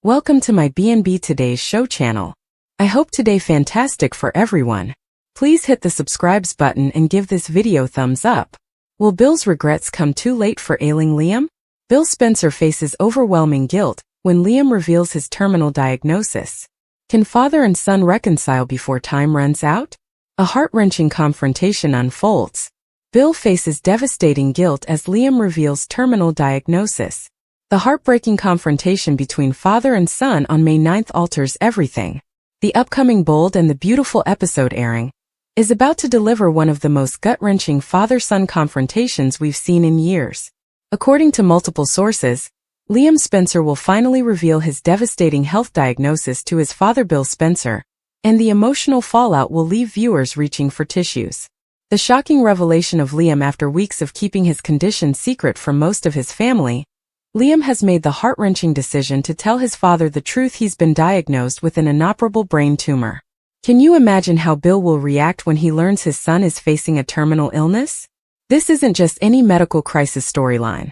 Welcome to my B&B Today's Show channel. I hope today fantastic for everyone. Please hit the subscribes button and give this video thumbs up. Will Bill's regrets come too late for ailing Liam? Bill Spencer faces overwhelming guilt when Liam reveals his terminal diagnosis. Can father and son reconcile before time runs out? A heart-wrenching confrontation unfolds. Bill faces devastating guilt as Liam reveals terminal diagnosis. The heartbreaking confrontation between father and son on May 9th alters everything. The upcoming Bold and the Beautiful episode airing is about to deliver one of the most gut-wrenching father-son confrontations we've seen in years. According to multiple sources, Liam Spencer will finally reveal his devastating health diagnosis to his father Bill Spencer, and the emotional fallout will leave viewers reaching for tissues. The shocking revelation of Liam after weeks of keeping his condition secret from most of his family. Liam has made the heart-wrenching decision to tell his father the truth: he's been diagnosed with an inoperable brain tumor. Can you imagine how Bill will react when he learns his son is facing a terminal illness? This isn't just any medical crisis storyline.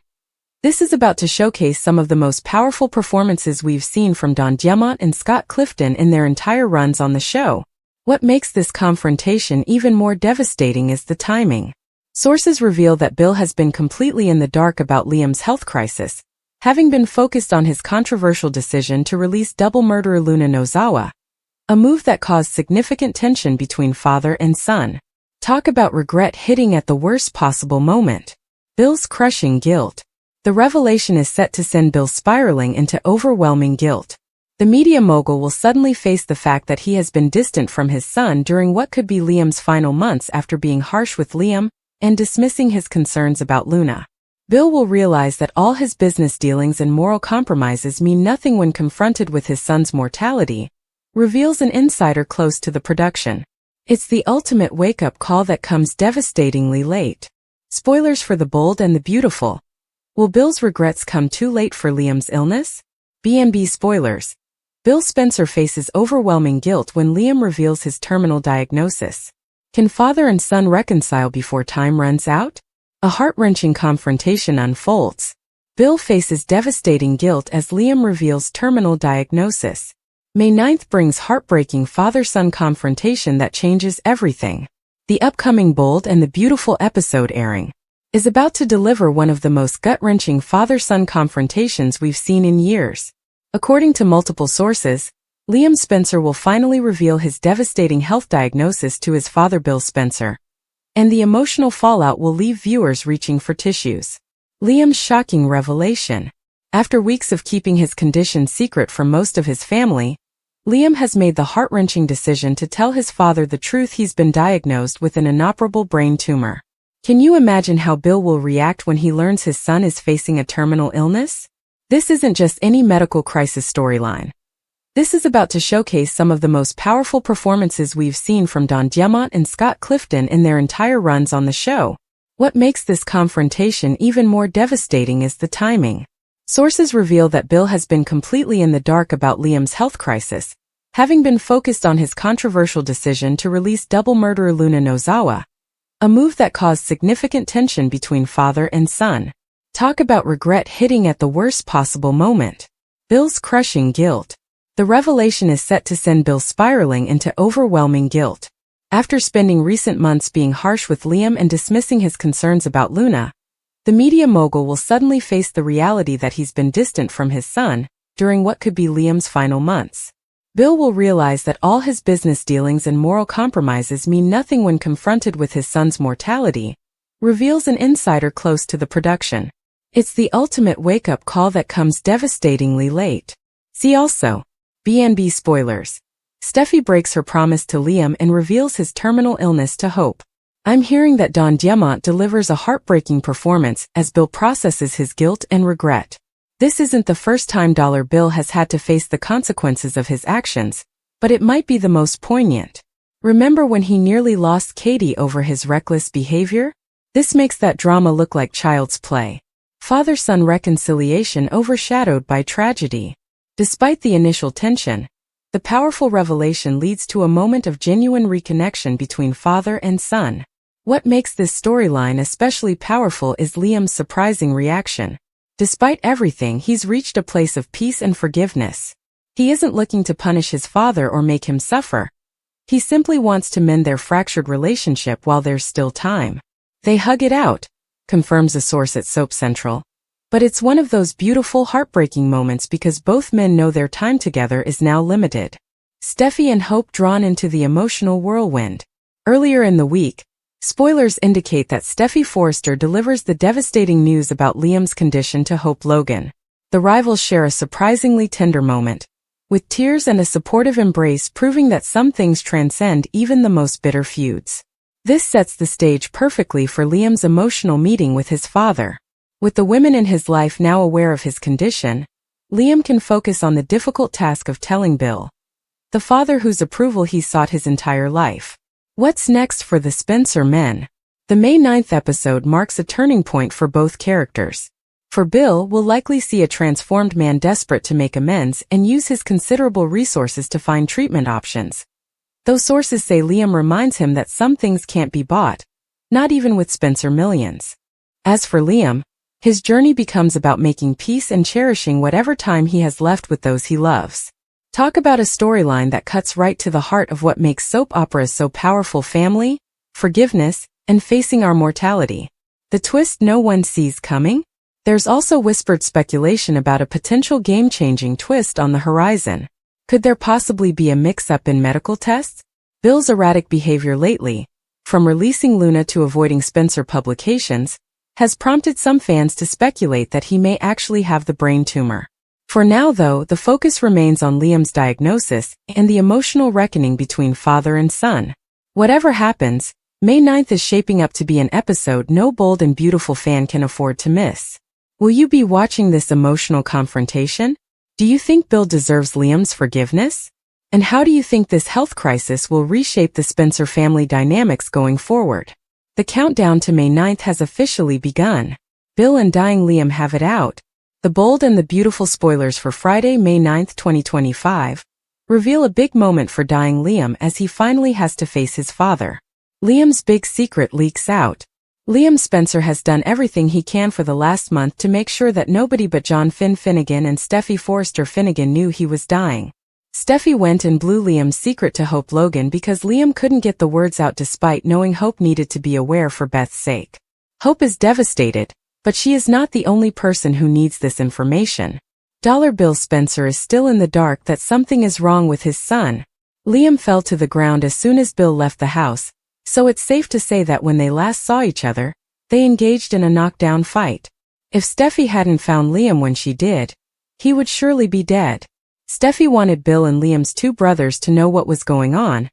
This is about to showcase some of the most powerful performances we've seen from Don Diamont and Scott Clifton in their entire runs on the show. What makes this confrontation even more devastating is the timing. Sources reveal that Bill has been completely in the dark about Liam's health crisis, having been focused on his controversial decision to release double murderer Luna Nozawa, a move that caused significant tension between father and son. Talk about regret hitting at the worst possible moment. Bill's crushing guilt. The revelation is set to send Bill spiraling into overwhelming guilt. The media mogul will suddenly face the fact that he has been distant from his son during what could be Liam's final months after being harsh with Liam and dismissing his concerns about Luna. Bill will realize that all his business dealings and moral compromises mean nothing when confronted with his son's mortality, reveals an insider close to the production. It's the ultimate wake-up call that comes devastatingly late. Spoilers for the Bold and the Beautiful. Will Bill's regrets come too late for Liam's illness? B&B spoilers. Bill Spencer faces overwhelming guilt when Liam reveals his terminal diagnosis. Can father and son reconcile before time runs out? A heart-wrenching confrontation unfolds. Bill faces devastating guilt as Liam reveals terminal diagnosis. May 9th brings heartbreaking father-son confrontation that changes everything. The upcoming Bold and the Beautiful episode airing is about to deliver one of the most gut-wrenching father-son confrontations we've seen in years. According to multiple sources, Liam Spencer will finally reveal his devastating health diagnosis to his father Bill Spencer, and the emotional fallout will leave viewers reaching for tissues. Liam's shocking revelation. After weeks of keeping his condition secret from most of his family, Liam has made the heart-wrenching decision to tell his father the truth: he's been diagnosed with an inoperable brain tumor. Can you imagine how Bill will react when he learns his son is facing a terminal illness? This isn't just any medical crisis storyline. This is about to showcase some of the most powerful performances we've seen from Don Diamont and Scott Clifton in their entire runs on the show. What makes this confrontation even more devastating is the timing. Sources reveal that Bill has been completely in the dark about Liam's health crisis, having been focused on his controversial decision to release double murderer Luna Nozawa, a move that caused significant tension between father and son. Talk about regret hitting at the worst possible moment. Bill's crushing guilt. The revelation is set to send Bill spiraling into overwhelming guilt. After spending recent months being harsh with Liam and dismissing his concerns about Luna, the media mogul will suddenly face the reality that he's been distant from his son during what could be Liam's final months. Bill will realize that all his business dealings and moral compromises mean nothing when confronted with his son's mortality, reveals an insider close to the production. It's the ultimate wake-up call that comes devastatingly late. See also, B&B spoilers. Steffi breaks her promise to Liam and reveals his terminal illness to Hope. I'm hearing that Don Diamont delivers a heartbreaking performance as Bill processes his guilt and regret. This isn't the first time Bill has had to face the consequences of his actions, but it might be the most poignant. Remember when he nearly lost Katie over his reckless behavior? This makes that drama look like child's play. Father-son reconciliation overshadowed by tragedy. Despite the initial tension, the powerful revelation leads to a moment of genuine reconnection between father and son. What makes this storyline especially powerful is Liam's surprising reaction. Despite everything, he's reached a place of peace and forgiveness. He isn't looking to punish his father or make him suffer. He simply wants to mend their fractured relationship while there's still time. They hug it out, confirms a source at Soap Central. But it's one of those beautiful, heartbreaking moments because both men know their time together is now limited. Steffi and Hope drawn into the emotional whirlwind. Earlier in the week, spoilers indicate that Steffi Forrester delivers the devastating news about Liam's condition to Hope Logan. The rivals share a surprisingly tender moment, with tears and a supportive embrace proving that some things transcend even the most bitter feuds. This sets the stage perfectly for Liam's emotional meeting with his father. With the women in his life now aware of his condition, Liam can focus on the difficult task of telling Bill, the father whose approval he sought his entire life. What's next for the Spencer men? The May 9th episode marks a turning point for both characters. For Bill, we'll likely see a transformed man desperate to make amends and use his considerable resources to find treatment options. Though sources say Liam reminds him that some things can't be bought, not even with Spencer millions. As for Liam, his journey becomes about making peace and cherishing whatever time he has left with those he loves. Talk about a storyline that cuts right to the heart of what makes soap operas so powerful: family, forgiveness, and facing our mortality. The twist no one sees coming? There's also whispered speculation about a potential game-changing twist on the horizon. Could there possibly be a mix-up in medical tests? Bill's erratic behavior lately, from releasing Luna to avoiding Spencer publications, has prompted some fans to speculate that he may actually have the brain tumor. For now though, the focus remains on Liam's diagnosis and the emotional reckoning between father and son. Whatever happens, May 9th is shaping up to be an episode no bold and beautiful fan can afford to miss. Will you be watching this emotional confrontation? Do you think Bill deserves Liam's forgiveness? And how do you think this health crisis will reshape the Spencer family dynamics going forward? The countdown to May 9th has officially begun. Bill and dying Liam have it out. The bold and the beautiful spoilers for Friday, May 9th, 2025, reveal a big moment for dying Liam as he finally has to face his father. Liam's big secret leaks out. Liam Spencer has done everything he can for the last month to make sure that nobody but John Finnegan and Steffi Forrester Finnegan knew he was dying. Steffi went and blew Liam's secret to Hope Logan because Liam couldn't get the words out despite knowing Hope needed to be aware for Beth's sake. Hope is devastated, but she is not the only person who needs this information. Dollar Bill Spencer is still in the dark that something is wrong with his son. Liam fell to the ground as soon as Bill left the house, so it's safe to say that when they last saw each other, they engaged in a knockdown fight. If Steffi hadn't found Liam when she did, he would surely be dead. Steffi wanted Bill and Liam's two brothers to know what was going on,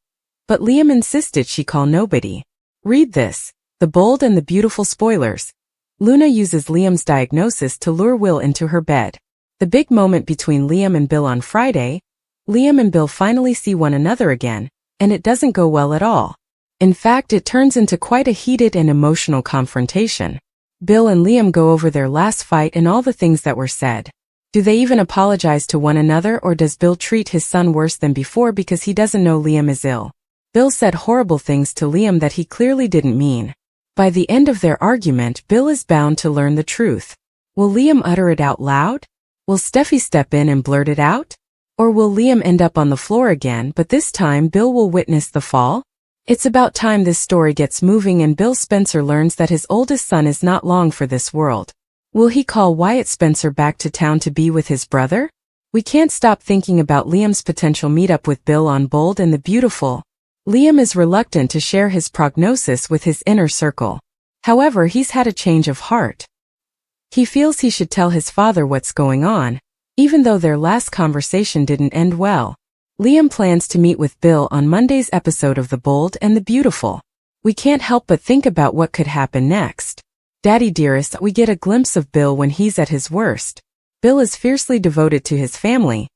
but Liam insisted she call nobody. Read this, the bold and the beautiful spoilers. Luna uses Liam's diagnosis to lure Will into her bed. The big moment between Liam and Bill on Friday, Liam and Bill finally see one another again, and it doesn't go well at all. In fact, it turns into quite a heated and emotional confrontation. Bill and Liam go over their last fight and all the things that were said. Do they even apologize to one another, or does Bill treat his son worse than before because he doesn't know Liam is ill? Bill said horrible things to Liam that he clearly didn't mean. By the end of their argument, Bill is bound to learn the truth. Will Liam utter it out loud? Will Steffi step in and blurt it out? Or will Liam end up on the floor again, but this time Bill will witness the fall? It's about time this story gets moving and Bill Spencer learns that his oldest son is not long for this world. Will he call Wyatt Spencer back to town to be with his brother? We can't stop thinking about Liam's potential meetup with Bill on Bold and the Beautiful. Liam is reluctant to share his prognosis with his inner circle. However, he's had a change of heart. He feels he should tell his father what's going on, even though their last conversation didn't end well. Liam plans to meet with Bill on Monday's episode of The Bold and the Beautiful. We can't help but think about what could happen next. Daddy dearest, we get a glimpse of Bill when he's at his worst. Bill is fiercely devoted to his family,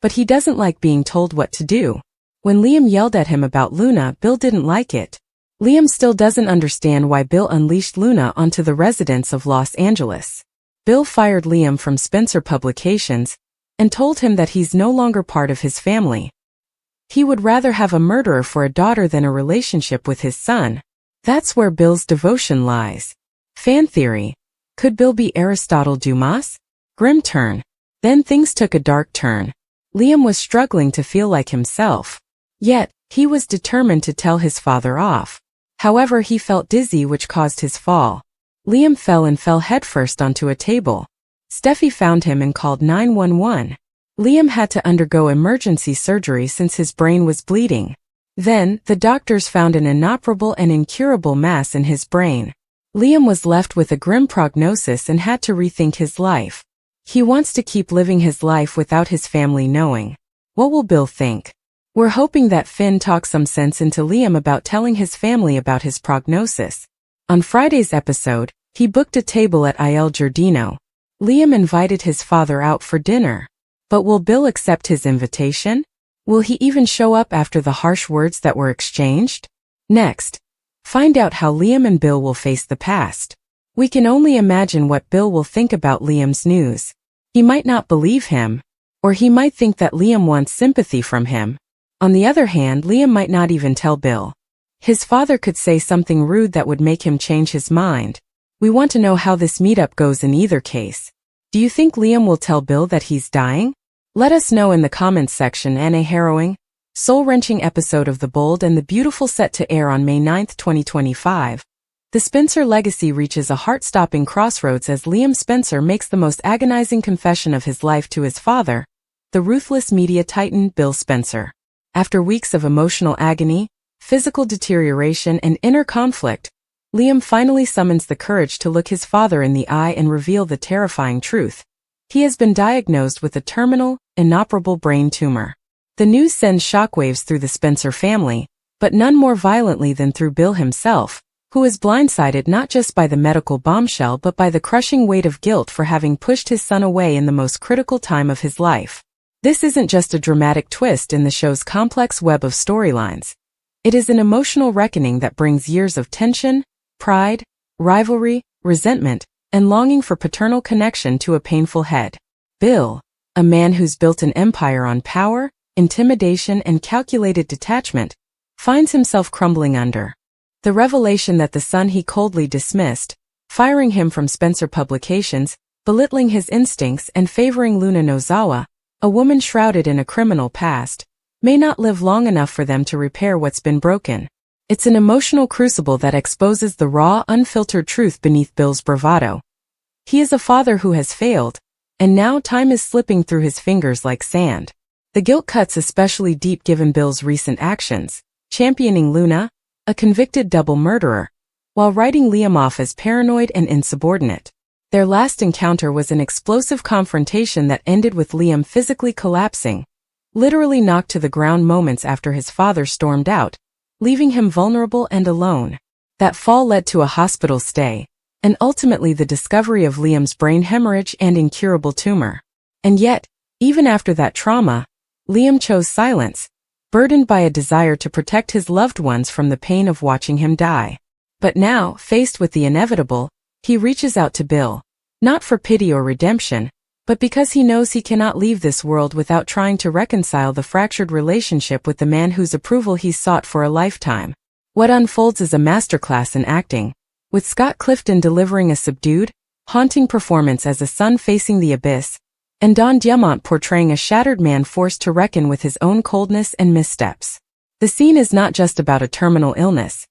but he doesn't like being told what to do. When Liam yelled at him about Luna, Bill didn't like it. Liam still doesn't understand why Bill unleashed Luna onto the residents of Los Angeles. Bill fired Liam from Spencer Publications and told him that he's no longer part of his family. He would rather have a murderer for a daughter than a relationship with his son. That's where Bill's devotion lies. Fan theory. Could Bill be Aristotle Dumas? Grim turn. Then things took a dark turn. Liam was struggling to feel like himself. Yet, he was determined to tell his father off. However, he felt dizzy, which caused his fall. Liam fell headfirst onto a table. Steffi found him and called 911. Liam had to undergo emergency surgery since his brain was bleeding. Then, the doctors found an inoperable and incurable mass in his brain. Liam was left with a grim prognosis and had to rethink his life. He wants to keep living his life without his family knowing. What will Bill think? We're hoping that Finn talks some sense into Liam about telling his family about his prognosis. On Friday's episode, he booked a table at Il Giardino. Liam invited his father out for dinner. But will Bill accept his invitation? Will he even show up after the harsh words that were exchanged? Next, find out how Liam and Bill will face the past. We can only imagine what Bill will think about Liam's news. He might not believe him, or he might think that Liam wants sympathy from him. On the other hand, Liam might not even tell Bill. His father could say something rude that would make him change his mind. We want to know how this meetup goes in either case. Do you think Liam will tell Bill that he's dying? Let us know in the comments section. And a harrowing, soul-wrenching episode of The Bold and the Beautiful set to air on May 9, 2025. The Spencer legacy reaches a heart-stopping crossroads as Liam Spencer makes the most agonizing confession of his life to his father, the ruthless media titan Bill Spencer. After weeks of emotional agony, physical deterioration, and inner conflict, Liam finally summons the courage to look his father in the eye and reveal the terrifying truth. He has been diagnosed with a terminal, inoperable brain tumor. The news sends shockwaves through the Spencer family, but none more violently than through Bill himself, who is blindsided not just by the medical bombshell but by the crushing weight of guilt for having pushed his son away in the most critical time of his life. This isn't just a dramatic twist in the show's complex web of storylines. It is an emotional reckoning that brings years of tension, pride, rivalry, resentment, and longing for paternal connection to a painful head. Bill, a man who's built an empire on power, intimidation, and calculated detachment, finds himself crumbling under the revelation that the son he coldly dismissed, firing him from Spencer Publications, belittling his instincts and favoring Luna Nozawa, a woman shrouded in a criminal past, may not live long enough for them to repair what's been broken. It's an emotional crucible that exposes the raw, unfiltered truth beneath Bill's bravado. He is a father who has failed, and now time is slipping through his fingers like sand. The guilt cuts especially deep given Bill's recent actions, championing Luna, a convicted double murderer, while writing Liam off as paranoid and insubordinate. Their last encounter was an explosive confrontation that ended with Liam physically collapsing, literally knocked to the ground moments after his father stormed out, leaving him vulnerable and alone. That fall led to a hospital stay, and ultimately the discovery of Liam's brain hemorrhage and incurable tumor. And yet, even after that trauma, Liam chose silence, burdened by a desire to protect his loved ones from the pain of watching him die. But now, faced with the inevitable, he reaches out to Bill, not for pity or redemption, but because he knows he cannot leave this world without trying to reconcile the fractured relationship with the man whose approval he's sought for a lifetime. What unfolds is a masterclass in acting, with Scott Clifton delivering a subdued, haunting performance as a son facing the abyss, and Don Diamont portraying a shattered man forced to reckon with his own coldness and missteps. The scene is not just about a terminal illness.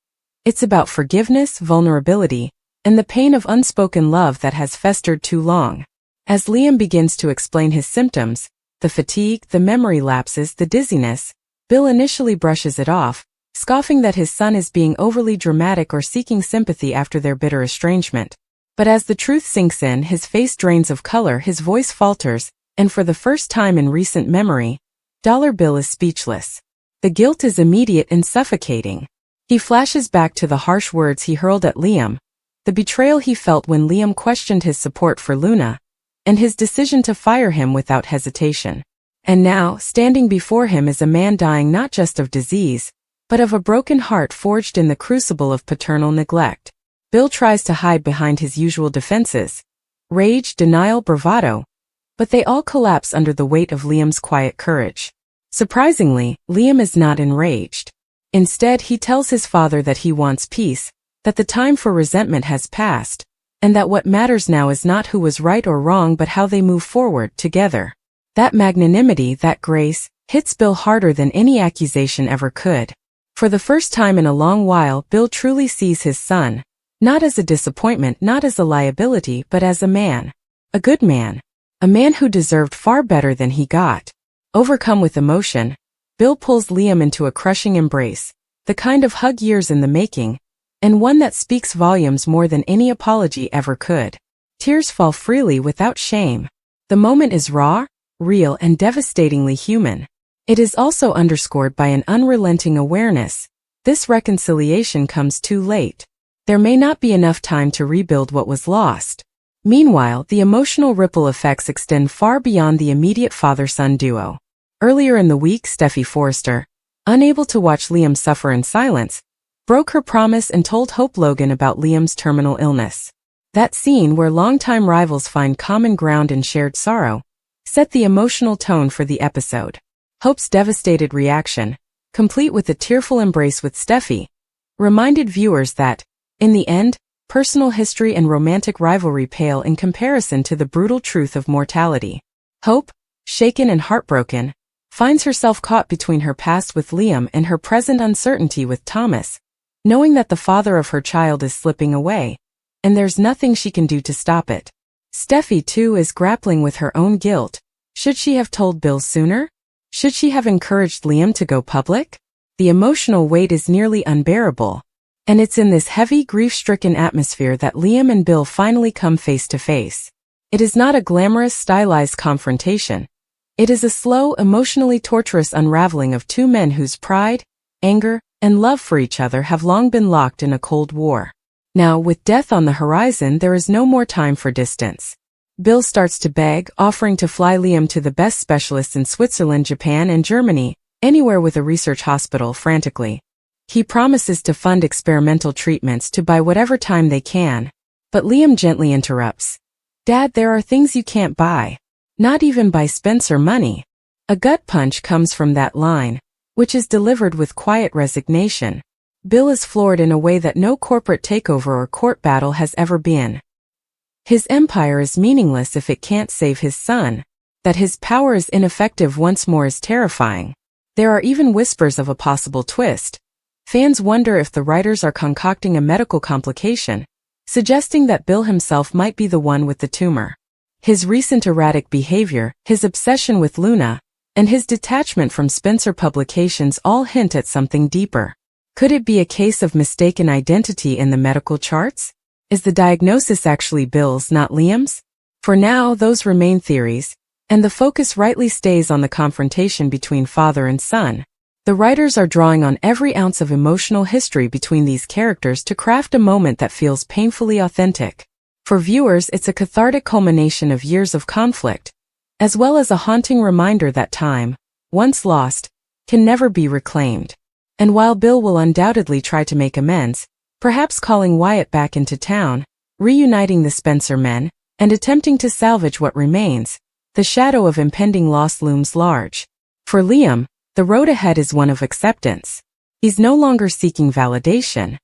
It's about forgiveness, vulnerability, and the pain of unspoken love that has festered too long. As Liam begins to explain his symptoms, the fatigue, the memory lapses, the dizziness, Bill initially brushes it off, scoffing that his son is being overly dramatic or seeking sympathy after their bitter estrangement. But as the truth sinks in, his face drains of color, his voice falters, and for the first time in recent memory, Dollar Bill is speechless. The guilt is immediate and suffocating. He flashes back to the harsh words he hurled at Liam, the betrayal he felt when Liam questioned his support for Luna, and his decision to fire him without hesitation. And now, standing before him is a man dying not just of disease, but of a broken heart forged in the crucible of paternal neglect. Bill tries to hide behind his usual defenses, rage, denial, bravado, but they all collapse under the weight of Liam's quiet courage. Surprisingly, Liam is not enraged. Instead, he tells his father that he wants peace, that the time for resentment has passed, and that what matters now is not who was right or wrong but how they move forward together. That magnanimity, that grace, hits Bill harder than any accusation ever could. For the first time in a long while, Bill truly sees his son, not as a disappointment, not as a liability, but as a man. A good man. A man who deserved far better than he got. Overcome with emotion, Bill pulls Liam into a crushing embrace, the kind of hug years in the making, and one that speaks volumes more than any apology ever could. Tears fall freely without shame. The moment is raw, real, and devastatingly human. It is also underscored by an unrelenting awareness. This reconciliation comes too late. There may not be enough time to rebuild what was lost. Meanwhile, the emotional ripple effects extend far beyond the immediate father-son duo. Earlier in the week, Steffi Forrester, unable to watch Liam suffer in silence, broke her promise and told Hope Logan about Liam's terminal illness. That scene, where longtime rivals find common ground in shared sorrow, set the emotional tone for the episode. Hope's devastated reaction, complete with a tearful embrace with Steffi, reminded viewers that, in the end, personal history and romantic rivalry pale in comparison to the brutal truth of mortality. Hope, shaken and heartbroken, finds herself caught between her past with Liam and her present uncertainty with Thomas, knowing that the father of her child is slipping away, and there's nothing she can do to stop it. Steffi, too, is grappling with her own guilt. Should she have told Bill sooner? Should she have encouraged Liam to go public? The emotional weight is nearly unbearable, and it's in this heavy, grief-stricken atmosphere that Liam and Bill finally come face to face. It is not a glamorous, stylized confrontation. It is a slow, emotionally torturous unraveling of two men whose pride, anger, and love for each other have long been locked in a cold war. Now, with death on the horizon, there is no more time for distance. Bill starts to beg, offering to fly Liam to the best specialists in Switzerland, Japan, and Germany, anywhere with a research hospital. Frantically, he promises to fund experimental treatments to buy whatever time they can. But Liam gently interrupts. "Dad, there are things you can't buy. Not even by Spencer money." A gut punch comes from that line, which is delivered with quiet resignation. Bill is floored in a way that no corporate takeover or court battle has ever been. His empire is meaningless if it can't save his son. That his power is ineffective once more is terrifying. There are even whispers of a possible twist. Fans wonder if the writers are concocting a medical complication, suggesting that Bill himself might be the one with the tumor. His recent erratic behavior, his obsession with Luna, and his detachment from Spencer Publications all hint at something deeper. Could it be a case of mistaken identity in the medical charts? Is the diagnosis actually Bill's, not Liam's? For now, those remain theories, and the focus rightly stays on the confrontation between father and son. The writers are drawing on every ounce of emotional history between these characters to craft a moment that feels painfully authentic. For viewers, it's a cathartic culmination of years of conflict, as well as a haunting reminder that time, once lost, can never be reclaimed. And while Bill will undoubtedly try to make amends, perhaps calling Wyatt back into town, reuniting the Spencer men, and attempting to salvage what remains, the shadow of impending loss looms large. For Liam, the road ahead is one of acceptance. He's no longer seeking validation.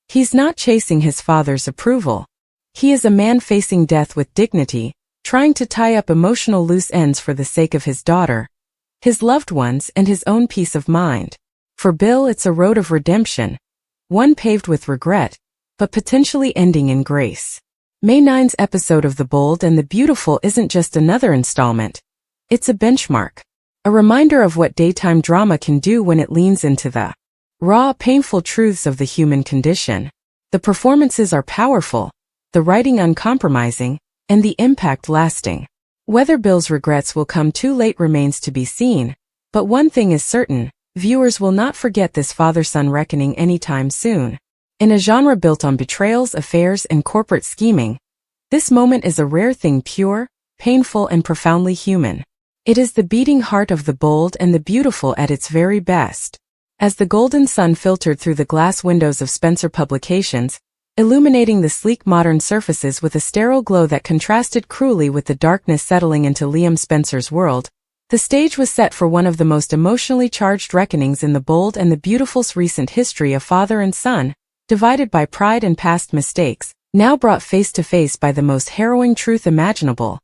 He's not chasing his father's approval. He is a man facing death with dignity, trying to tie up emotional loose ends for the sake of his daughter, his loved ones, and his own peace of mind. For Bill, it's a road of redemption, one paved with regret, but potentially ending in grace. May 9's episode of The Bold and the Beautiful isn't just another installment. It's a benchmark. A reminder of what daytime drama can do when it leans into the raw, painful truths of the human condition. The performances are powerful, the writing uncompromising, and the impact lasting. Whether Bill's regrets will come too late remains to be seen, but one thing is certain. Viewers will not forget this father-son reckoning anytime soon. In a genre built on betrayals, affairs, and corporate scheming, this moment is a rare thing, pure, painful, and profoundly human. It is the beating heart of The Bold and the Beautiful at its very best. As the golden sun filtered through the glass windows of Spencer Publications, illuminating the sleek modern surfaces with a sterile glow that contrasted cruelly with the darkness settling into Liam Spencer's world, the stage was set for one of the most emotionally charged reckonings in The Bold and the Beautiful's recent history. A father and son, divided by pride and past mistakes, now brought face to face by the most harrowing truth imaginable.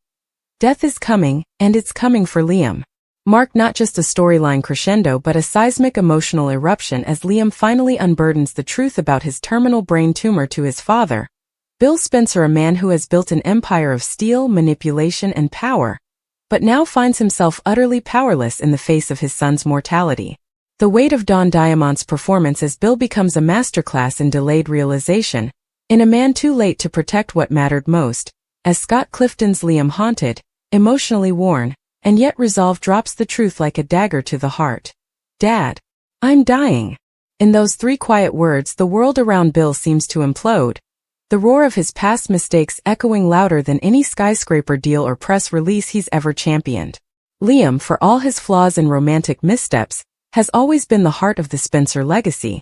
Death is coming, and it's coming for Liam. Mark not just a storyline crescendo but a seismic emotional eruption as Liam finally unburdens the truth about his terminal brain tumor to his father, Bill Spencer, a man who has built an empire of steel, manipulation, and power, but now finds himself utterly powerless in the face of his son's mortality. The weight of Don Diamant's performance as Bill becomes a masterclass in delayed realization, in a man too late to protect what mattered most, as Scott Clifton's Liam, haunted, emotionally worn, and yet resolve, drops the truth like a dagger to the heart. "Dad, I'm dying." In those 3 quiet words, the world around Bill seems to implode, the roar of his past mistakes echoing louder than any skyscraper deal or press release he's ever championed. Liam, for all his flaws and romantic missteps, has always been the heart of the Spencer legacy.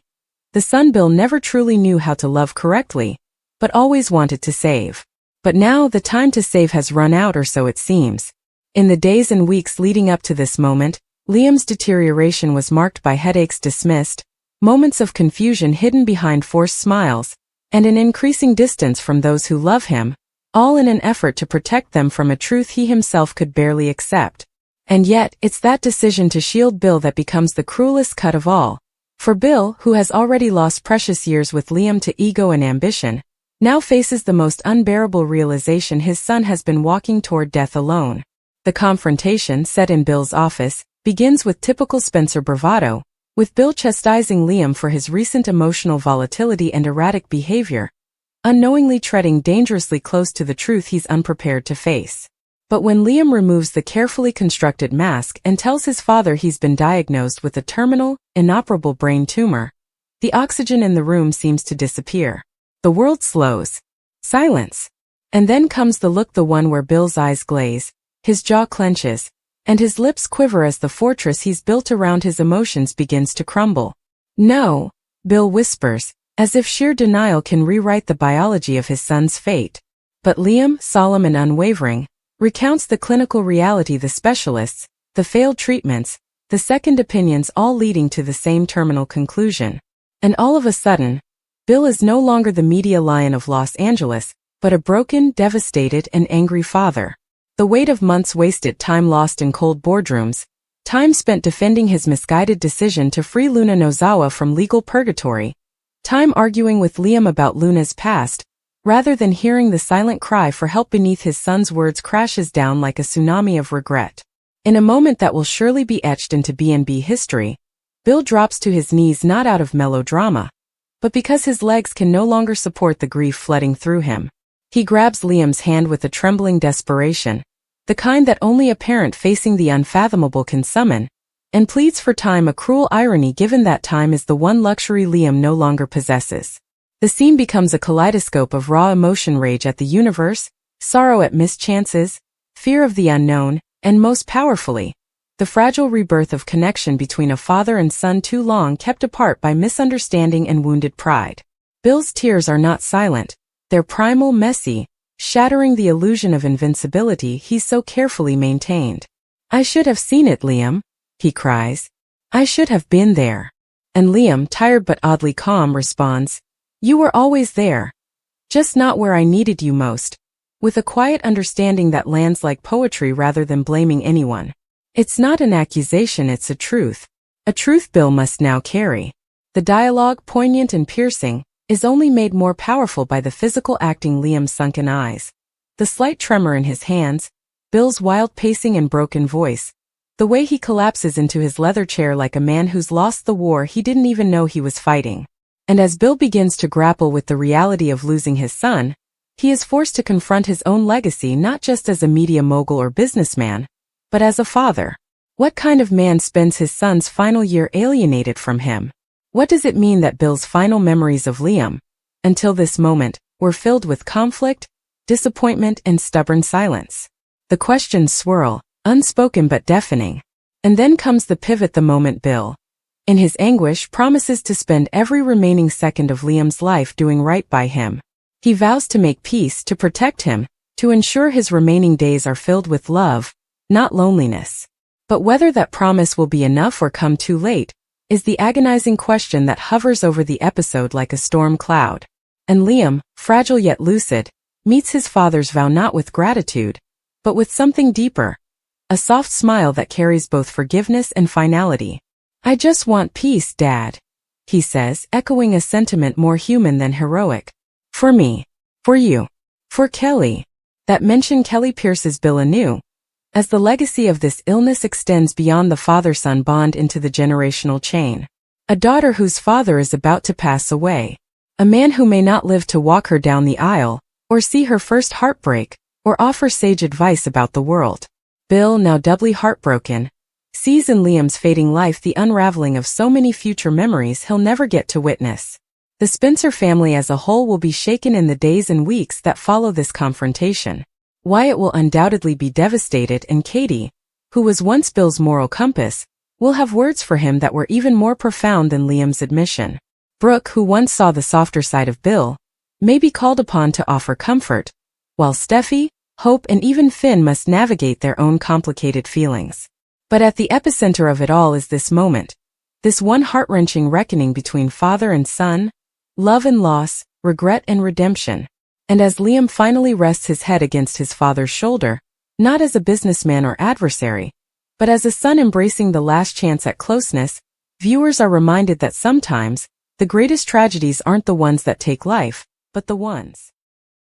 The son Bill never truly knew how to love correctly, but always wanted to save. But now the time to save has run out, or so it seems. In the days and weeks leading up to this moment, Liam's deterioration was marked by headaches dismissed, moments of confusion hidden behind forced smiles, and an increasing distance from those who love him, all in an effort to protect them from a truth he himself could barely accept. And yet, it's that decision to shield Bill that becomes the cruelest cut of all. For Bill, who has already lost precious years with Liam to ego and ambition, now faces the most unbearable realization: his son has been walking toward death alone. The confrontation, set in Bill's office, begins with typical Spencer bravado, with Bill chastising Liam for his recent emotional volatility and erratic behavior, unknowingly treading dangerously close to the truth he's unprepared to face. But when Liam removes the carefully constructed mask and tells his father he's been diagnosed with a terminal, inoperable brain tumor, the oxygen in the room seems to disappear. The world slows. Silence. And then comes the look, the one where Bill's eyes glaze, his jaw clenches, and his lips quiver as the fortress he's built around his emotions begins to crumble. "No," Bill whispers, as if sheer denial can rewrite the biology of his son's fate. But Liam, solemn and unwavering, recounts the clinical reality, the specialists, the failed treatments, the second opinions, all leading to the same terminal conclusion. And all of a sudden, Bill is no longer the media lion of Los Angeles, but a broken, devastated, and angry father. The weight of months wasted, time lost in cold boardrooms, time spent defending his misguided decision to free Luna Nozawa from legal purgatory, time arguing with Liam about Luna's past, rather than hearing the silent cry for help beneath his son's words, crashes down like a tsunami of regret. In a moment that will surely be etched into B&B history, Bill drops to his knees, not out of melodrama, but because his legs can no longer support the grief flooding through him. He grabs Liam's hand with a trembling desperation, the kind that only a parent facing the unfathomable can summon, and pleads for time, a cruel irony given that time is the one luxury Liam no longer possesses. The scene becomes a kaleidoscope of raw emotion: rage at the universe, sorrow at missed chances, fear of the unknown, and most powerfully, the fragile rebirth of connection between a father and son too long kept apart by misunderstanding and wounded pride. Bill's tears are not silent. They're primal, messy, shattering the illusion of invincibility he's so carefully maintained. "I should have seen it, Liam," he cries. "I should have been there." And Liam, tired but oddly calm, responds, "You were always there. Just not where I needed you most," with a quiet understanding that lands like poetry rather than blaming anyone. It's not an accusation, it's a truth Bill must now carry. The dialogue, poignant and piercing, is only made more powerful by the physical acting: Liam's sunken eyes, the slight tremor in his hands, Bill's wild pacing and broken voice, the way he collapses into his leather chair like a man who's lost the war he didn't even know he was fighting. And as Bill begins to grapple with the reality of losing his son, he is forced to confront his own legacy, not just as a media mogul or businessman, but as a father. What kind of man spends his son's final year alienated from him? What does it mean that Bill's final memories of Liam, until this moment, were filled with conflict, disappointment, and stubborn silence? The questions swirl, unspoken but deafening. And then comes the pivot, the moment Bill, in his anguish, promises to spend every remaining second of Liam's life doing right by him. He vows to make peace, to protect him, to ensure his remaining days are filled with love, not loneliness. But whether that promise will be enough or come too late is the agonizing question that hovers over the episode like a storm cloud. And Liam, fragile yet lucid, meets his father's vow not with gratitude, but with something deeper. A soft smile that carries both forgiveness and finality. "I just want peace, Dad," he says, echoing a sentiment more human than heroic. "For me. For you. For Kelly." That mention Kelly pierces Bill anew, as the legacy of this illness extends beyond the father-son bond into the generational chain. A daughter whose father is about to pass away. A man who may not live to walk her down the aisle, or see her first heartbreak, or offer sage advice about the world. Bill, now doubly heartbroken, sees in Liam's fading life the unraveling of so many future memories he'll never get to witness. The Spencer family as a whole will be shaken in the days and weeks that follow this confrontation. Wyatt will undoubtedly be devastated, and Katie, who was once Bill's moral compass, will have words for him that were even more profound than Liam's admission. Brooke, who once saw the softer side of Bill, may be called upon to offer comfort, while Steffi, Hope, and even Finn must navigate their own complicated feelings. But at the epicenter of it all is this moment, this one heart-wrenching reckoning between father and son, love and loss, regret and redemption. And as Liam finally rests his head against his father's shoulder, not as a businessman or adversary, but as a son embracing the last chance at closeness, viewers are reminded that sometimes, the greatest tragedies aren't the ones that take life, but the ones